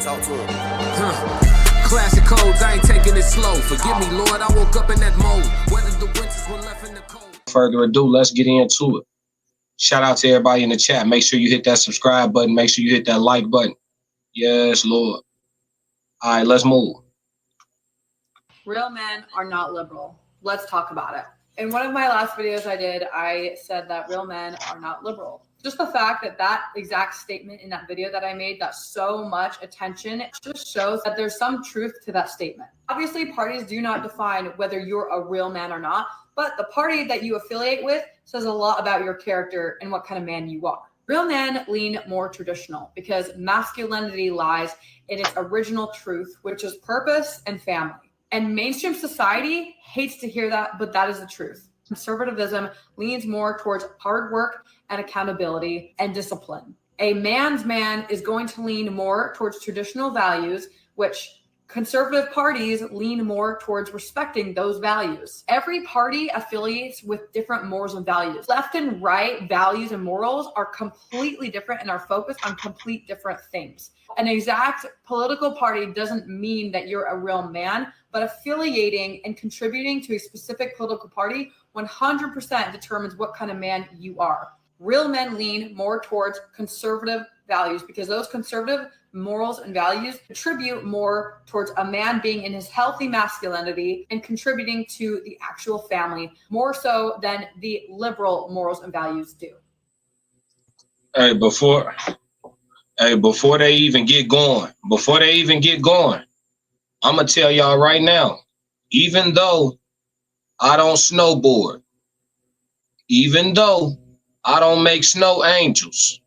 Talk to him. Classic codes, I ain't taking it slow. Forgive me, Lord, I woke up in that mode. Whether the winters were left in the cold. Further ado, let's get into it. Shout out to everybody in the chat. Make sure you hit that subscribe button. Make sure you hit that like button. Yes, Lord. All right, let's move. Real men are not liberal. Let's talk about it. In one of my last videos I did, I said that real men are not liberal. Just the fact that that exact statement in that video that I made got so much attention, it just shows that there's some truth to that statement. Obviously, parties do not define whether you're a real man or not, but the party that you affiliate with says a lot about your character and what kind of man you are. Real men lean more traditional because masculinity lies in its original truth, which is purpose and family. And mainstream society hates to hear that, but that is the truth. Conservatism leans more towards hard work and accountability and discipline. A man's man is going to lean more towards traditional values, which conservative parties lean more towards respecting those values. Every party affiliates with different morals and values. Left and right values and morals are completely different and are focused on complete different things. An exact political party doesn't mean that you're a real man, but affiliating and contributing to a specific political party 100% determines what kind of man you are. Real men lean more towards conservative values because those conservative morals and values contribute more towards a man being in his healthy masculinity and contributing to the actual family more so than the liberal morals and values do. Hey, before they even get going, I'm going to tell y'all right now, even though I don't snowboard, even though I don't make snow angels,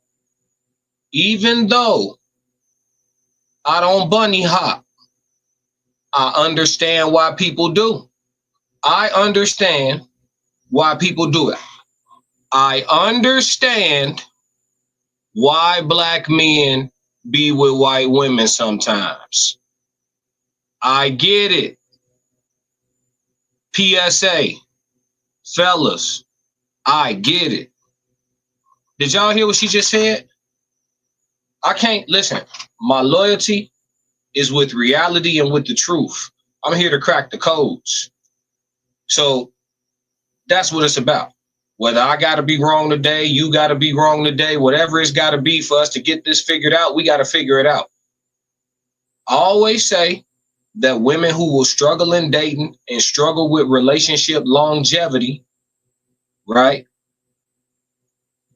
even though I don't bunny hop, I understand why people do. I understand why people do it. I understand why black men be with white women sometimes. I get it. PSA, fellas, I get it. Did y'all hear what she just said? I can't listen. My loyalty is with reality and with the truth. I'm here to crack the codes. So that's what it's about. Whether I got to be wrong today, you got to be wrong today, whatever it's got to be for us to get this figured out, we got to figure it out. I always say that women who will struggle in dating and struggle with relationship longevity, right?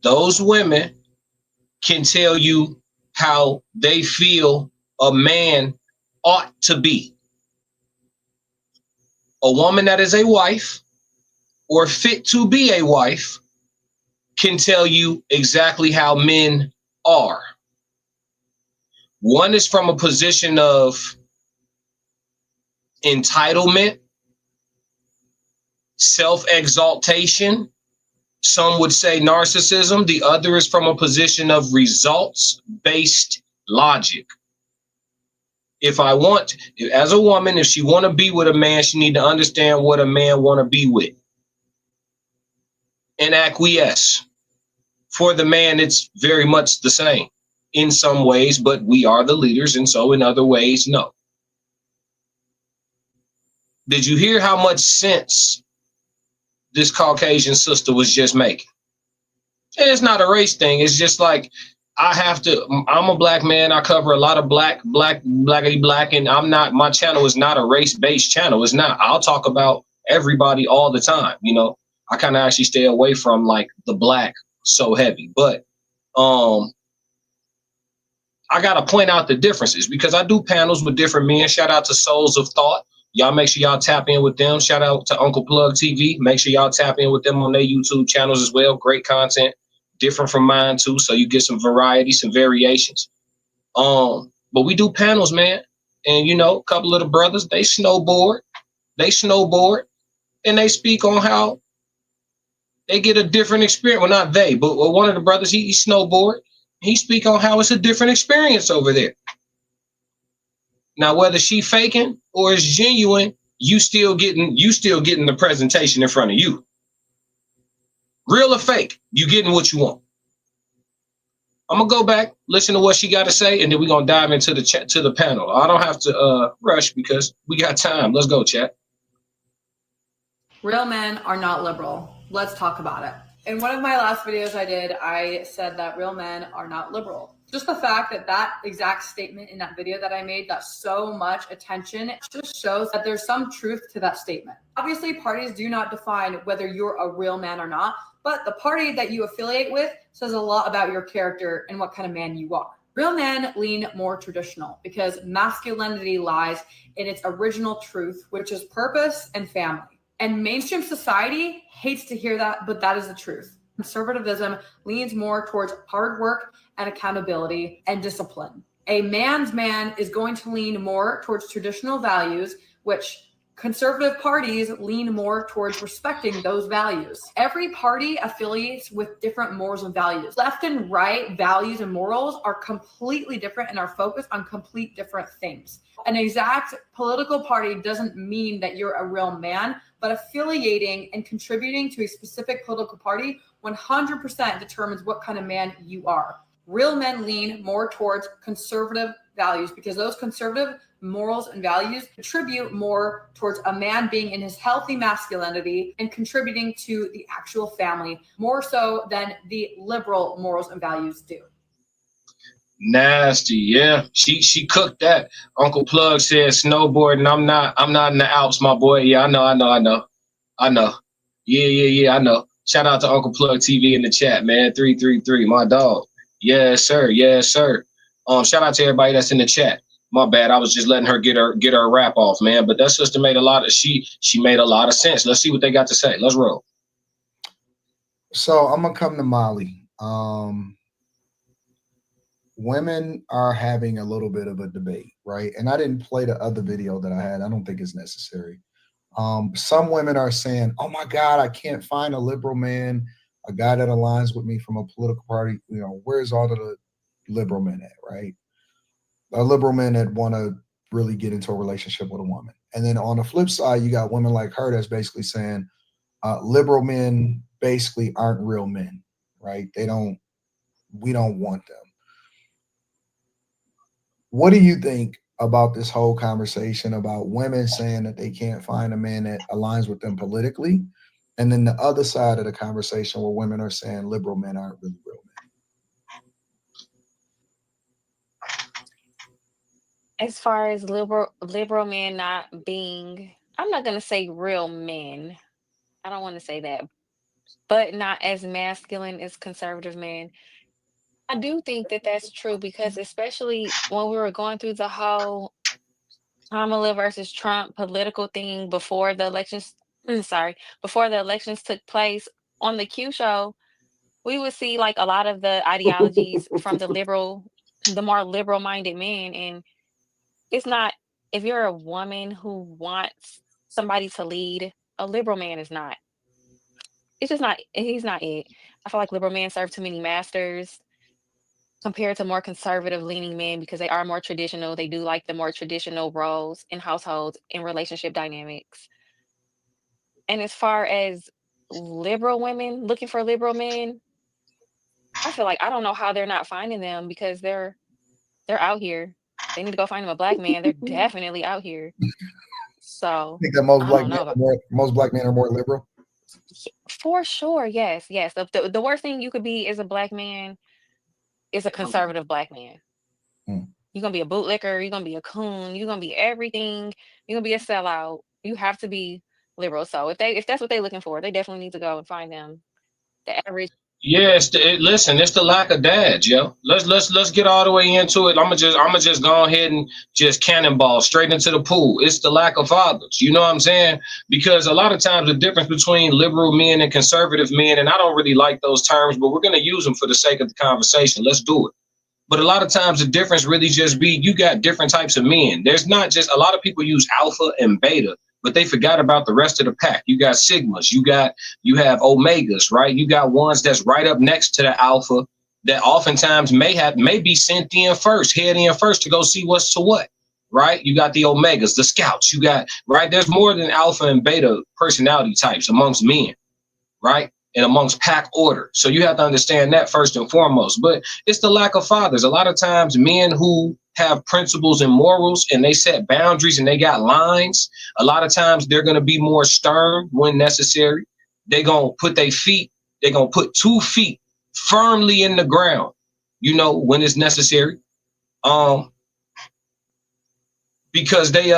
Those women can tell you how they feel a man ought to be. A woman that is a wife or fit to be a wife can tell you exactly how men are. One is from a position of entitlement, self-exaltation. Some would say narcissism. The other is from a position of results-based logic. If I want, as a woman, if she want to be with a man, she need to understand what a man want to be with and acquiesce. For the man, it's very much the same in some ways, but we are the leaders, and so in other ways, no. Did you hear how much sense this Caucasian sister was just making? And it's not a race thing. It's just like, I'm a black man. I cover a lot of black, and I'm not, my channel is not a race-based channel. It's not. I'll talk about everybody all the time. You know, I kind of actually stay away from like the black so heavy, but I got to point out the differences because I do panels with different men. Shout out to Souls of Thought. Y'all make sure y'all tap in with them. Shout out to Uncle Plug TV. Make sure y'all tap in with them on their YouTube channels as well. Great content, different from mine too. So you get some variety, some variations. But we do panels, man. And you know, a couple of the brothers, they snowboard, and they speak on how they get a different experience. Well, not they, but one of the brothers, he snowboard. He speak on how it's a different experience over there. Now, whether she faking or it's genuine, you still getting the presentation in front of you. Real or fake, you getting what you want. I'm gonna go back, listen to what she got to say, and then we're gonna dive into the chat to the panel. I don't have to rush because we got time. Let's go, chat. Real men are not liberal. Let's talk about it. In one of my last videos I did, I said that real men are not liberal. Just the fact that that exact statement in that video that I made got so much attention just shows that there's some truth to that statement. Obviously, parties do not define whether you're a real man or not, but the party that you affiliate with says a lot about your character and what kind of man you are. Real men lean more traditional because masculinity lies in its original truth, which is purpose and family. And mainstream society hates to hear that, but that is the truth. Conservatism leans more towards hard work and accountability and discipline. A man's man is going to lean more towards traditional values, which conservative parties lean more towards respecting those values. Every party affiliates with different morals and values. Left and right values and morals are completely different and are focused on complete different things. An exact political party doesn't mean that you're a real man, but affiliating and contributing to a specific political party 100% determines what kind of man you are. Real men lean more towards conservative values because those conservative morals and values contribute more towards a man being in his healthy masculinity and contributing to the actual family more so than the liberal morals and values do. Nasty, yeah. She cooked that. Uncle Plug said snowboarding. I'm not in the Alps, my boy. Yeah, I know. Yeah, I know. Shout out to Uncle Plug TV in the chat, man. 333, my dog. Yes, sir. Shout out to everybody that's in the chat. My bad. I was just letting her get her rap off, man. But that sister made she made a lot of sense. Let's see what they got to say. Let's roll. So I'm gonna come to Molly. Women are having a little bit of a debate, right? And I didn't play the other video that I had. I don't think it's necessary. Some women are saying, oh my God, I can't find a liberal man, a guy that aligns with me from a political party. You know, where's all of the liberal men at, right? A liberal men that want to really get into a relationship with a woman. And then on the flip side, you got women like her that's basically saying liberal men basically aren't real men, right? We don't want them. What do you think about this whole conversation about women saying that they can't find a man that aligns with them politically? And then the other side of the conversation where women are saying liberal men aren't really real men. As far as liberal men not being, I'm not going to say real men. I don't want to say that, but not as masculine as conservative men. I do think that that's true because especially when we were going through the whole Kamala versus Trump political thing before the elections, before the elections took place on the Q show, we would see like a lot of the ideologies from the more liberal minded men. And it's not, if you're a woman who wants somebody to lead, a liberal man is not. It's just not, he's not it. I feel like liberal men serve too many masters compared to more conservative leaning men because they are more traditional. They do like the more traditional roles in households and relationship dynamics. And as far as liberal women looking for liberal men, I feel like I don't know how they're not finding them because they're out here. They need to go find them a black man. They're definitely out here. So I think that most black men are more liberal. For sure, yes. The worst thing you could be as a black man is a conservative black man. You're gonna be a bootlicker, you're gonna be a coon, you're gonna be everything, you're gonna be a sellout. You have to be liberal. So if that's what they're looking for, they definitely need to go and find them the average. Yeah, listen, it's the lack of dads, yo. Let's get all the way into it. I'ma just go ahead and just cannonball straight into the pool. It's the lack of fathers. You know what I'm saying? Because a lot of times the difference between liberal men and conservative men, and I don't really like those terms, but we're gonna use them for the sake of the conversation. Let's do it. But a lot of times the difference really just be you got different types of men. There's not just a lot of people use alpha and beta, but they forgot about the rest of the pack. You got sigmas, you have omegas, right? You got ones that's right up next to the alpha that oftentimes may be sent in first, head in first to go see what's to what, right? You got the omegas, the scouts, you got, right? There's more than alpha and beta personality types amongst men, right? and amongst pack order. So you have to understand that first and foremost. But it's the lack of fathers. A lot of times men who have principles and morals and they set boundaries and they got lines, a lot of times they're going to be more stern when necessary. They're going to put they're going to put 2 feet firmly in the ground, you know, when it's necessary. Because they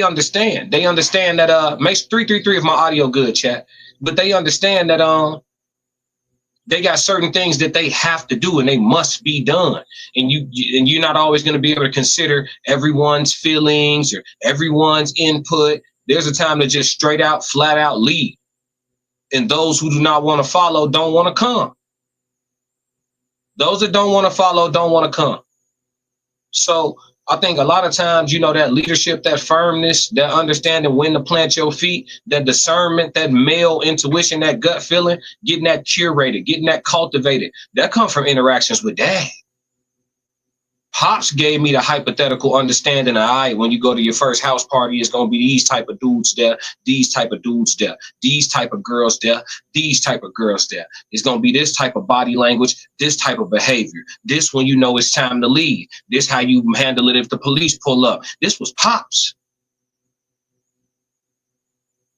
understand. They understand that makes 333 if my audio good, chat. But they understand that they got certain things that they have to do and they must be done. And you're not always going to be able to consider everyone's feelings or everyone's input. There's a time to just straight out, flat out lead. And those who do not want to follow don't want to come. Those that don't want to follow don't want to come. So I think a lot of times, you know, that leadership, that firmness, that understanding when to plant your feet, that discernment, that male intuition, that gut feeling, getting that curated, getting that cultivated, that comes from interactions with dad. Pops gave me the hypothetical understanding of, all right, when you go to your first house party, it's going to be these type of dudes there, these type of dudes there, these type of girls there, these type of girls there. It's going to be this type of body language, this type of behavior. This when you know it's time to leave. This how you handle it if the police pull up. This was Pops.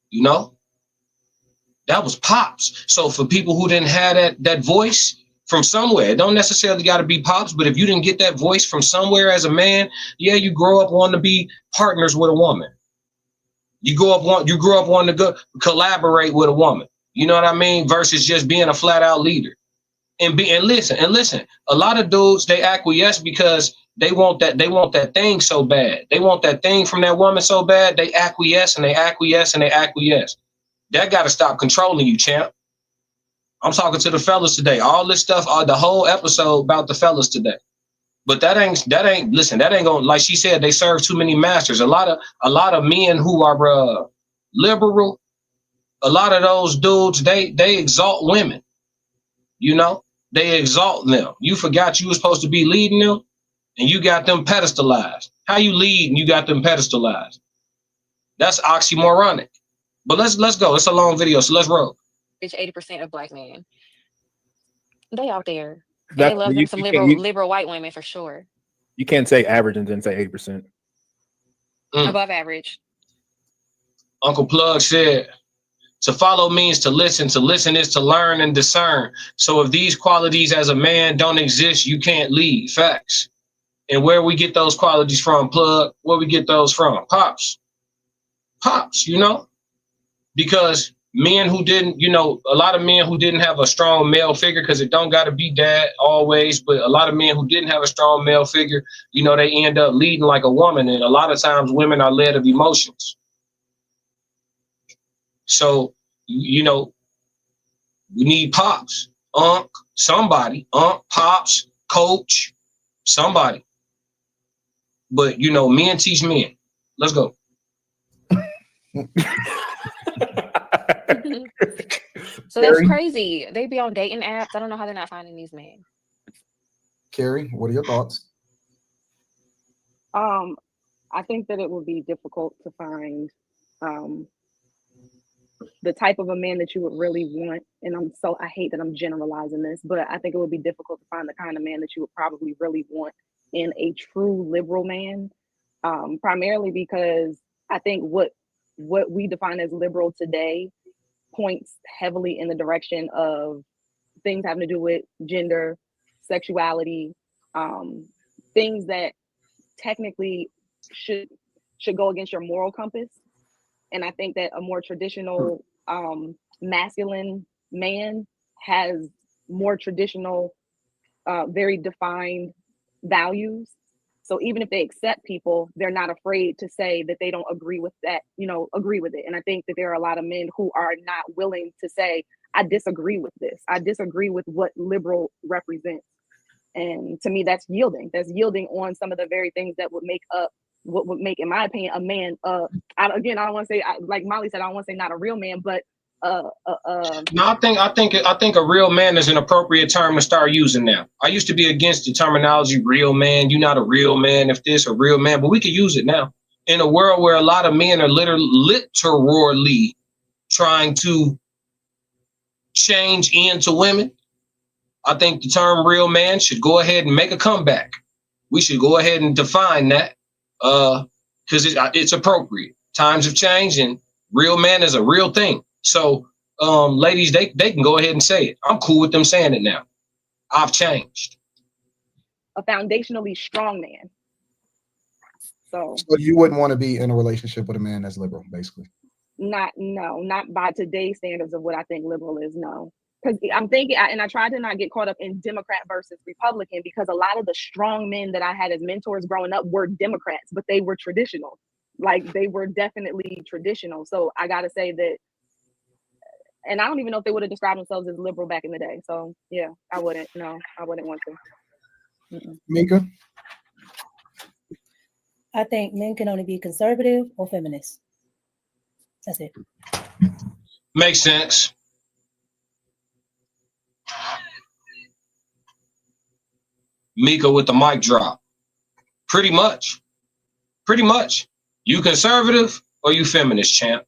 You know? That was Pops. So for people who didn't have that voice, from somewhere, it don't necessarily got to be Pops, but if you didn't get that voice from somewhere as a man, yeah, you grow up wanting to be partners with a woman. You grow up wanting to go collaborate with a woman. You know what I mean? Versus just being a flat out leader. And listen. A lot of dudes, they acquiesce because they want that thing so bad. They want that thing from that woman so bad. They acquiesce and they acquiesce and they acquiesce. That got to stop controlling you, champ. I'm talking to the fellas today. All this stuff, the whole episode about the fellas today. But that ain't gonna, like she said, they serve too many masters. A lot of men who are liberal, a lot of those dudes, they exalt women. You know, they exalt them. You forgot you were supposed to be leading them and you got them pedestalized. How you lead and you got them pedestalized? That's oxymoronic. But let's go. It's a long video, so let's roll. It's 80% of black men. They out there. And That's they love them some liberal white women for sure. You can't say average and then say 80%. Above average. Uncle Plug said, to follow means to listen. To listen is to learn and discern. So if these qualities as a man don't exist, you can't lead. Facts. And where we get those qualities from, Plug? Where we get those from? Pops, you know? Because men who didn't, you know, a lot of men who didn't have a strong male figure, because it don't got to be dad always, but a lot of men who didn't have a strong male figure, you know, they end up leading like a woman. And a lot of times women are led of emotions. So, you know, we need Pops, somebody, Pops, coach, somebody. But, you know, men teach men. Let's go. So that's crazy. They be on dating apps. I don't know how they're not finding these men. Carrie, what are your thoughts? I think that it would be difficult to find the type of a man that you would really want. And I hate that I'm generalizing this, but I think it would be difficult to find the kind of man that you would probably really want in a true liberal man. Primarily because I think what we define as liberal today points heavily in the direction of things having to do with gender, sexuality, things that technically should go against your moral compass. And I think that a more traditional masculine man has more traditional, very defined values. So even if they accept people, they're not afraid to say that they don't agree with that, agree with it. And I think that there are a lot of men who are not willing to say, I disagree with this. I disagree with what liberal represents. And to me, that's yielding. That's yielding on some of the very things that would make, in my opinion, a man. I don't want to say, like Molly said, I don't want to say not a real man, but no, I think a real man is an appropriate term to start using now. I used to be against the terminology real man. You're not a real man if this, a real man, but we could use it now in a world where a lot of men are literally trying to change into women, I think the term real man should go ahead and make a comeback. We should go ahead and define that because it's appropriate. Times have changed and real man is a real thing. So ladies, they can go ahead and say it. I'm cool with them saying it now. I've changed. A foundationally strong man. So you wouldn't want to be in a relationship with a man that's liberal, basically. not by today's standards of what I think liberal is, no. Because I'm thinking, and I tried to not get caught up in Democrat versus Republican, because a lot of the strong men that I had as mentors growing up were Democrats, but they were traditional. Like, they were definitely traditional. So I got to say that, and I don't even know if they would have described themselves as liberal back in the day. So yeah, I wouldn't want to. Mm-mm. Mika? I think men can only be conservative or feminist. That's it. Makes sense. Mika with the mic drop. Pretty much. You conservative or you feminist, champ?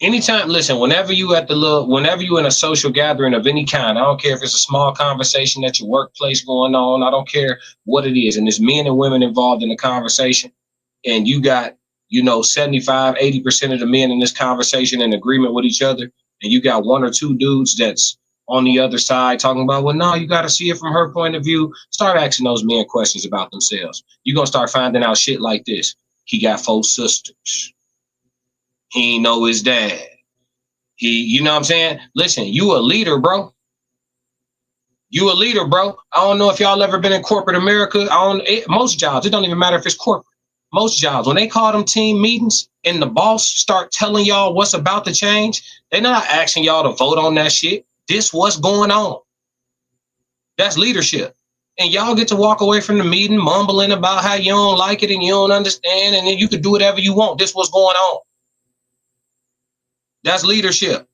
Anytime, listen, whenever you in a social gathering of any kind, I don't care if it's a small conversation at your workplace going on, I don't care what it is, and there's men and women involved in the conversation, and you got, 75, 80% of the men in this conversation in agreement with each other, and you got one or two dudes that's on the other side talking about, well, no, you got to see it from her point of view. Start asking those men questions about themselves. You're going to start finding out shit like this. He got 4 sisters. He ain't know his dad. You know what I'm saying? Listen, you a leader, bro. You a leader, bro. I don't know if y'all ever been in corporate America. Most jobs, it don't even matter if it's corporate. Most jobs, when they call them team meetings and the boss start telling y'all what's about to change, they're not asking y'all to vote on that shit. This what's going on. That's leadership. And y'all get to walk away from the meeting mumbling about how you don't like it and you don't understand, and then you can do whatever you want. This what's going on. That's leadership.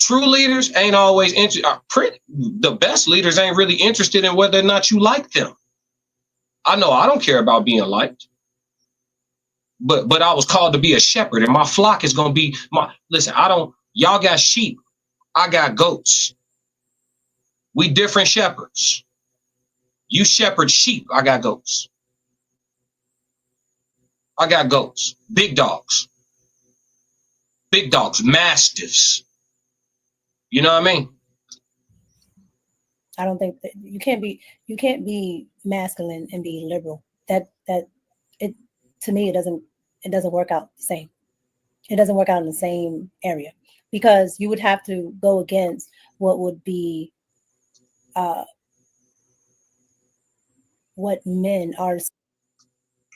True leaders ain't always the best leaders ain't really interested in whether or not you like them. I know I don't care about being liked, but I was called to be a shepherd, and my flock is gonna be listen, y'all got sheep, I got goats. We different shepherds. You shepherd sheep, I got goats. Big dogs, mastiffs. You know what I mean? I don't think that you can't be masculine and be liberal. That it, to me, it doesn't work out the same. It doesn't work out in the same area, because you would have to go against what would be what men are.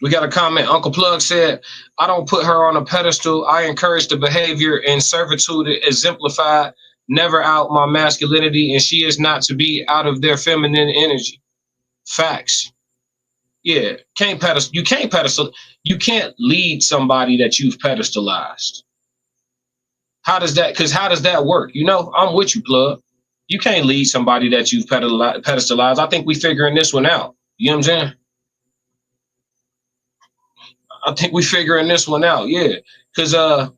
We got a comment. Uncle Plug said, I don't put her on a pedestal. I encourage the behavior and servitude exemplified, never out my masculinity, and she is not to be out of their feminine energy. Facts. Yeah, you can't lead somebody that you've pedestalized. How does that work? I'm with you, Plug. You can't lead somebody that you've pedestalized. I think we figuring this one out. You know what I'm saying? I think we figuring this one out, yeah. Because I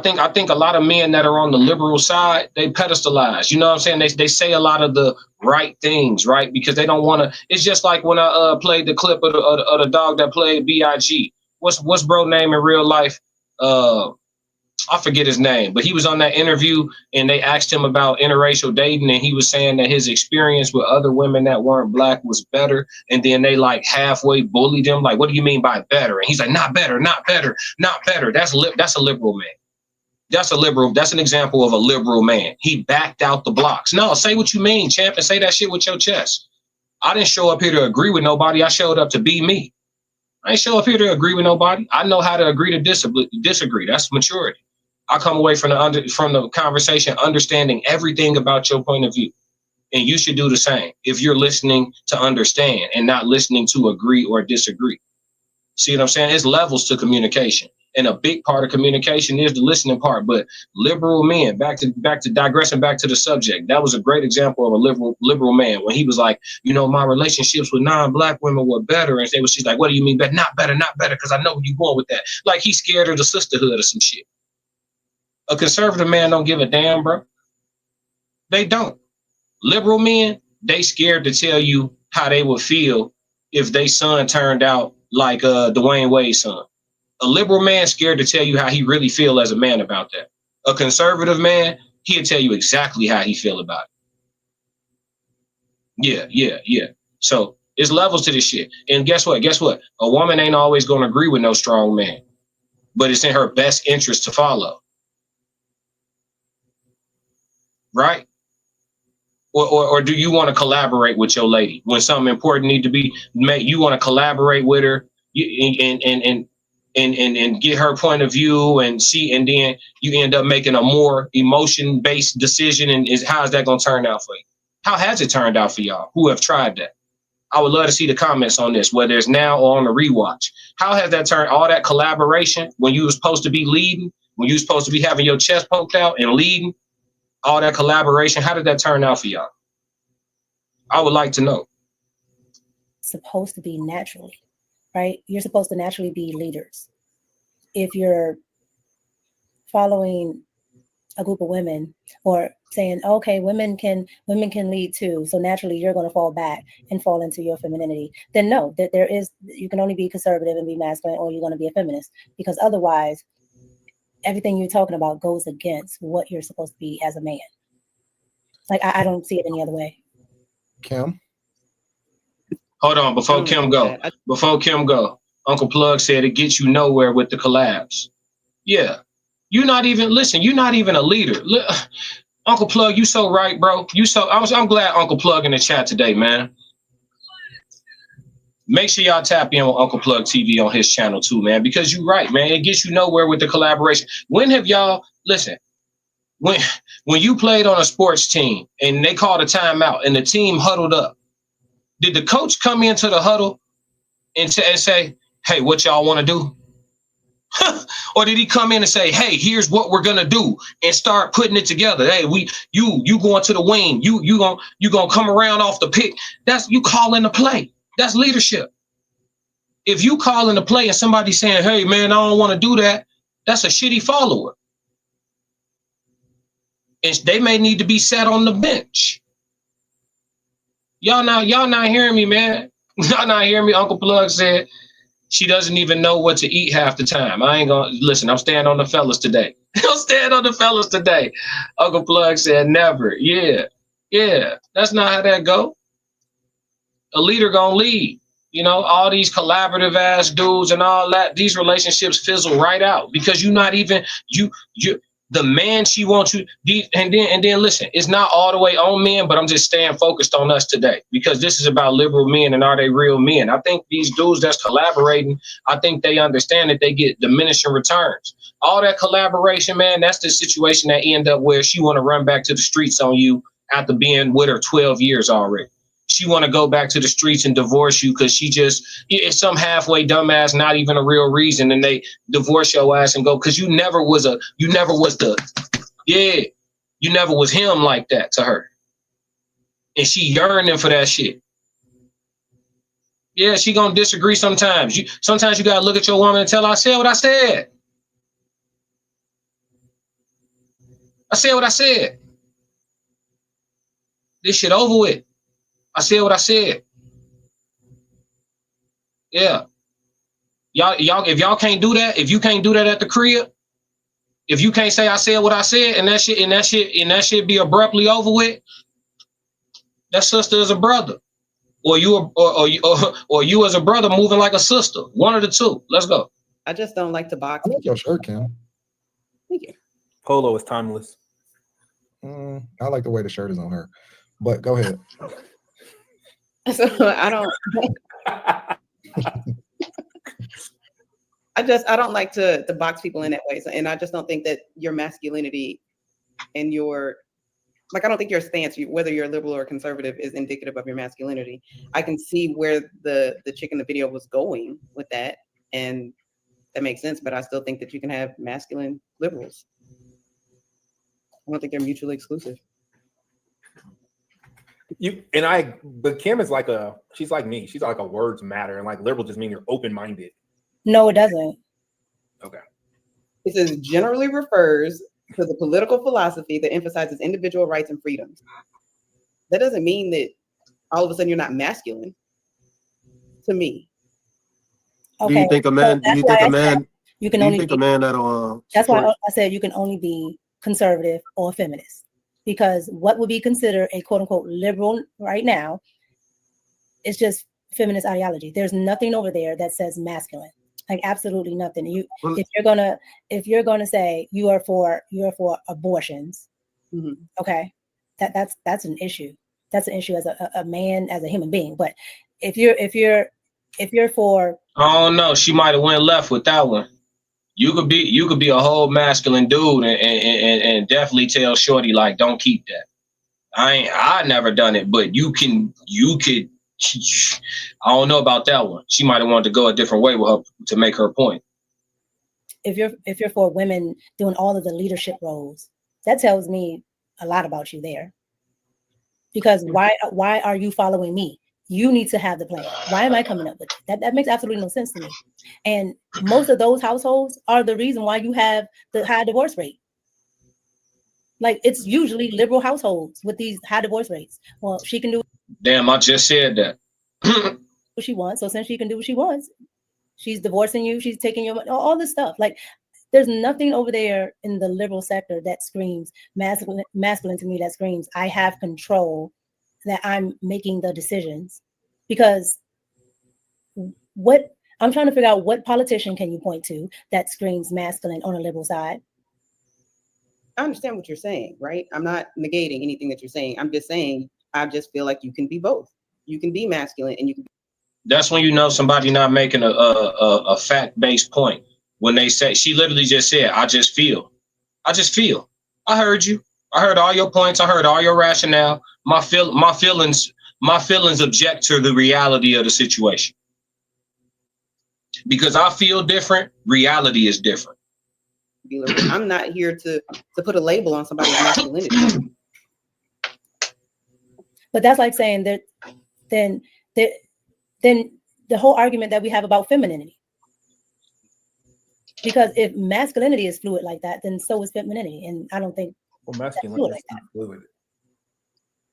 think a lot of men that are on the liberal side, they pedestalize. You know what I'm saying? They say a lot of the right things, right? Because they don't want to. It's just like when I played the clip of the dog that played B.I.G. What's bro name in real life? I forget his name, but he was on that interview and they asked him about interracial dating, and he was saying that his experience with other women that weren't black was better. And then they like halfway bullied him, like, what do you mean by better? And he's like, not better. That's a liberal man. That's an example of a liberal man. He backed out the blocks. No, say what you mean, champ, and say that shit with your chest. I didn't show up here to agree with nobody. I showed up to be me. I ain't show up here to agree with nobody. I know how to agree to disagree. That's maturity. I come away from the conversation understanding everything about your point of view. And you should do the same if you're listening to understand and not listening to agree or disagree. See what I'm saying? It's levels to communication. And a big part of communication is the listening part. But liberal men, back to digressing back to the subject, that was a great example of a liberal man when he was like, my relationships with non-black women were better. And she's like, what do you mean better? Not better, because I know where you're going with that. Like he's scared of the sisterhood or some shit. A conservative man don't give a damn, bro. They don't. Liberal men, they scared to tell you how they would feel if their son turned out like Dwayne Wade's son. A liberal man scared to tell you how he really feel as a man about that. A conservative man, he'll tell you exactly how he feel about it. Yeah. So there's levels to this shit. And guess what? A woman ain't always going to agree with no strong man, but it's in her best interest to follow. Right? Or do you want to collaborate with your lady when something important need to be made? You want to collaborate with her and get her point of view and see, and then you end up making a more emotion-based decision. And how's that going to turn out for you? How has it turned out for y'all who have tried that? I would love to see the comments on this, whether it's now or on the rewatch. How has that turned, all that collaboration when you were supposed to be leading, when you were supposed to be having your chest poked out and leading, all that collaboration, how did that turn out for y'all? I would like to know. Supposed to be naturally, right? You're supposed to naturally be leaders. If you're following a group of women or saying, okay, women can lead too, so naturally you're going to fall back and fall into your femininity, then no, that you can only be conservative and be masculine, or you're going to be a feminist, because otherwise everything you're talking about goes against what you're supposed to be as a man. Like, I don't see it any other way. Kim? Hold on, before Kim go, Uncle Plug said it gets you nowhere with the collabs. Yeah. You're not even a leader. Uncle Plug, you so right, bro. I'm glad Uncle Plug in the chat today, man. Make sure y'all tap in with Uncle Plug TV on his channel too, man, because you're right, man. It gets you nowhere with the collaboration. When have y'all, listen, when you played on a sports team and they called a timeout and the team huddled up, did the coach come into the huddle and say, hey, what y'all want to do? Or did he come in and say, hey, here's what we're gonna do, and start putting it together? Hey, you going to the wing, you gonna come around off the pick. That's you calling the play. That's leadership. If you calling the play and somebody saying, hey man, I don't want to do that, that's a shitty follower. And they may need to be sat on the bench. Y'all not hearing me, man. Y'all not hearing me. Uncle Plug said she doesn't even know what to eat half the time. I ain't gonna listen. I'm staying on the fellas today. Uncle Plug said never. Yeah. That's not how that go. A leader gonna lead. You know, all these collaborative ass dudes and all that, these relationships fizzle right out because you're not even you the man she wants you. And then listen, it's not all the way on men, but I'm just staying focused on us today because this is about liberal men and are they real men? I think these dudes that's collaborating, I think they understand that they get diminishing returns. All that collaboration, man, that's the situation that end up where she want to run back to the streets on you after being with her 12 years already. She want to go back to the streets and divorce you because it's some halfway dumbass, not even a real reason. And they divorce your ass and go, because you never was him like that to her. And she yearning for that shit. Yeah, she gonna disagree sometimes. Sometimes you gotta look at your woman and tell her, I said what I said. I said what I said. This shit over with. I said what I said. Yeah. Y'all, if y'all can't do that, if you can't do that at the crib, if you can't say I said what I said and that shit be abruptly over with, that sister is a brother. Or you as a brother moving like a sister. One of the two. Let's go. I just don't like to box. I like your shirt, Kim. Thank you. Polo is timeless. I like the way the shirt is on her. But go ahead. So I don't I don't like to box people in that way. So, and I just don't think that your masculinity and I don't think your stance, whether you're liberal or conservative, is indicative of your masculinity. I can see where the chick in the video was going with that, and that makes sense, but I still think that you can have masculine liberals. I don't think they're mutually exclusive. But Kim is she's like me. She's like a words matter, and like liberal just mean you're open-minded. No, it doesn't. Okay. It says generally refers to the political philosophy that emphasizes individual rights and freedoms. That doesn't mean that all of a sudden you're not masculine. To me, Do you think a man? Do you think a man? You can Do you only think be, a man that'll? that's why support- I said you can only be conservative or feminist, because what would be considered a quote unquote liberal right now is just feminist ideology. There's nothing over there that says masculine, like absolutely nothing. If you're gonna say you are for abortions, okay, that's an issue. That's an issue as a man, as a human being. But if you're for, I don't know. She might have went left with that one. You could be a whole masculine dude and definitely tell Shorty like, don't keep that. I never done it, but you could. I don't know about that one. She might have wanted to go a different way with her to make her point. if you're for women doing all of the leadership roles, that tells me a lot about you there. Because why are you following me? You need to have the plan. Why am I coming up with it? That makes absolutely no sense to me. And most of those households are the reason why you have the high divorce rate. Like, it's usually liberal households with these high divorce rates. Well, she can do Damn, I just said that. what she wants. So since she can do what she wants, she's divorcing you, she's taking your money, all this stuff. Like, there's nothing over there in the liberal sector that screams masculine to me, that screams I have control, that I'm making the decisions. Because what I'm trying to figure out, what politician can you point to that screams masculine on a liberal side? I understand what you're saying, right? I'm not negating anything that you're saying. I'm just saying, I just feel like you can be both. You can be masculine and you can. That's when you know somebody not making a fact-based point. When they say, she literally just said, I just feel. I heard you. I heard all your points. I heard all your rationale. My feelings object to the reality of the situation. Because I feel different, reality is different. I'm not here to put a label on somebody's masculinity. But that's like saying that then the whole argument that we have about femininity. Because if masculinity is fluid like that, then so is femininity. And I don't think masculinity is not fluid.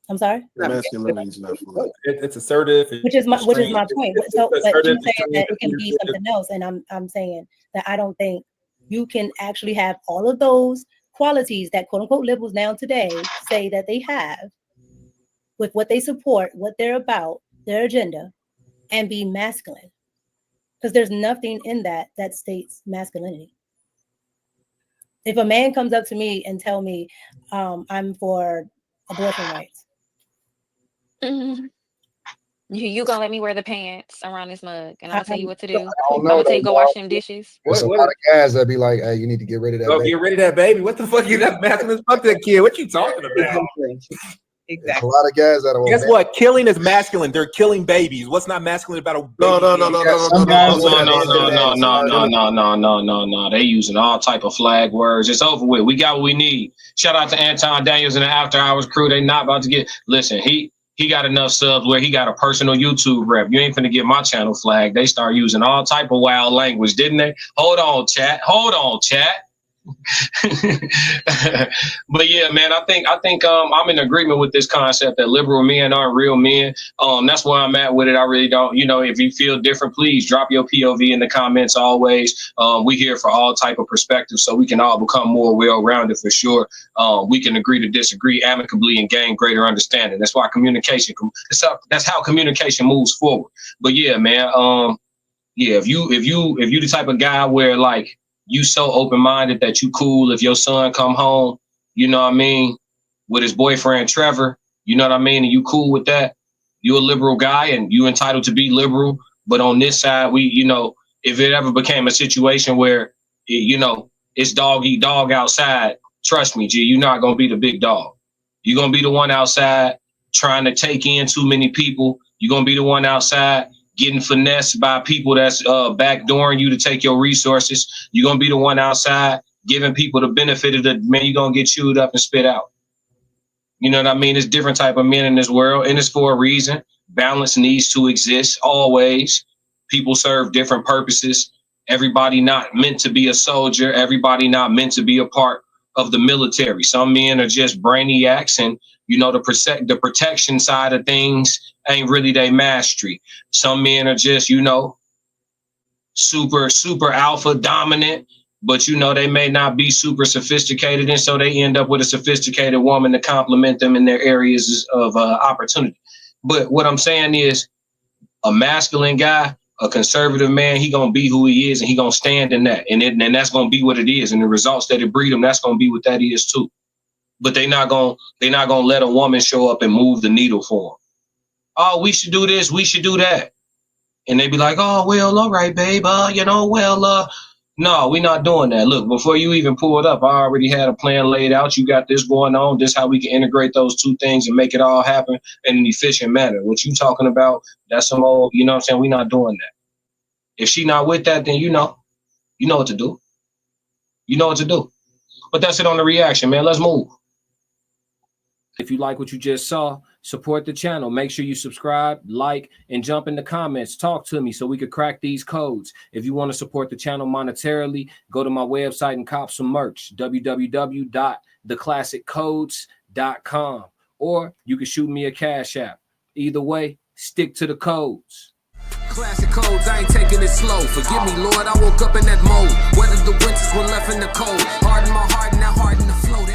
I'm sorry? Masculinity is not fluid. It's assertive. Which is my point. So, but assertive, you're saying that it can be something else, and I'm saying that I don't think you can actually have all of those qualities that quote unquote liberals now today say that they have, with what they support, what they're about, their agenda, and be masculine. Because there's nothing in that states masculinity. If a man comes up to me and tell me I'm for abortion rights, you gonna let me wear the pants around this mug, and I'm gonna tell you what to do. don't I'm know, gonna tell you go wash them dishes. There's a lot of guys that be like, hey, you need to get rid of that Go baby. get rid of that baby. What the fuck? You that masculine? Fuck that kid. What you talking about? There's a lot of guys that are. Guess what? Killing is masculine. They're killing babies. What's not masculine about a baby? No. They using all type of flag words. It's over with. We got what we need. Shout out to Anton Daniels and the After Hours crew. They not about to get. Listen, he got enough subs where he got a personal YouTube rep. You ain't finna get my channel flagged. They start using all type of wild language, didn't they? Hold on, chat. But yeah, man, I think I'm in agreement with this concept that liberal men aren't real men. That's where I'm at with it. I really don't, if you feel different, please drop your POV in the comments always. We here for all type of perspectives, so we can all become more well-rounded for sure. We can agree to disagree amicably and gain greater understanding. That's why communication, that's how communication moves forward. But yeah, man, if you the type of guy where like you so open-minded that you cool if your son come home, you know what I mean, with his boyfriend Trevor, you know what I mean, and you cool with that, you a liberal guy and you entitled to be liberal. But on this side, we, if it ever became a situation where, it's dog eat dog outside, trust me, G, you're not going to be the big dog. You're going to be the one outside trying to take in too many people. You're going to be the one outside getting finessed by people that's backdooring you to take your resources. You're going to be the one outside giving people the benefit of the, man, you're going to get chewed up and spit out. You know what I mean? There's different type of men in this world, and it's for a reason. Balance needs to exist always. People serve different purposes. Everybody not meant to be a soldier. Everybody not meant to be a part of the military. Some men are just brainiacs, and you know, the protection side of things ain't really their mastery. Some men are just, you know, super alpha dominant, but you know, they may not be super sophisticated, and so they end up with a sophisticated woman to complement them in their areas of opportunity. But what I'm saying is, a masculine guy, a conservative man, he gonna be who he is, and he gonna stand in that, and that's gonna be what it is, and the results that it breed him, that's gonna be what that is too. But they're not gonna let a woman show up and move the needle for them. Oh, we should do this, we should do that, and they be like, oh well, all right, babe, you know, well, no, we're not doing that. Look, before you even pull it up, I already had a plan laid out. You got this going on. This how we can integrate those two things and make it all happen in an efficient manner. What you talking about, that's some old, you know what I'm saying? We're not doing that. If she not with that, then you know what to do. You know what to do. But that's it on the reaction, man. Let's move. If you like what you just saw, support the channel. Make sure you subscribe, like, and jump in the comments. Talk to me so we could crack these codes. If you want to support the channel monetarily, go to my website and cop some merch, www.theclassiccodes.com. Or you can shoot me a Cash App. Either way, stick to the codes. Classic codes, I ain't taking it slow. Forgive me, Lord, I woke up in that mode. Weathered the winters when left in the cold. Harden my heart and now harden the flow.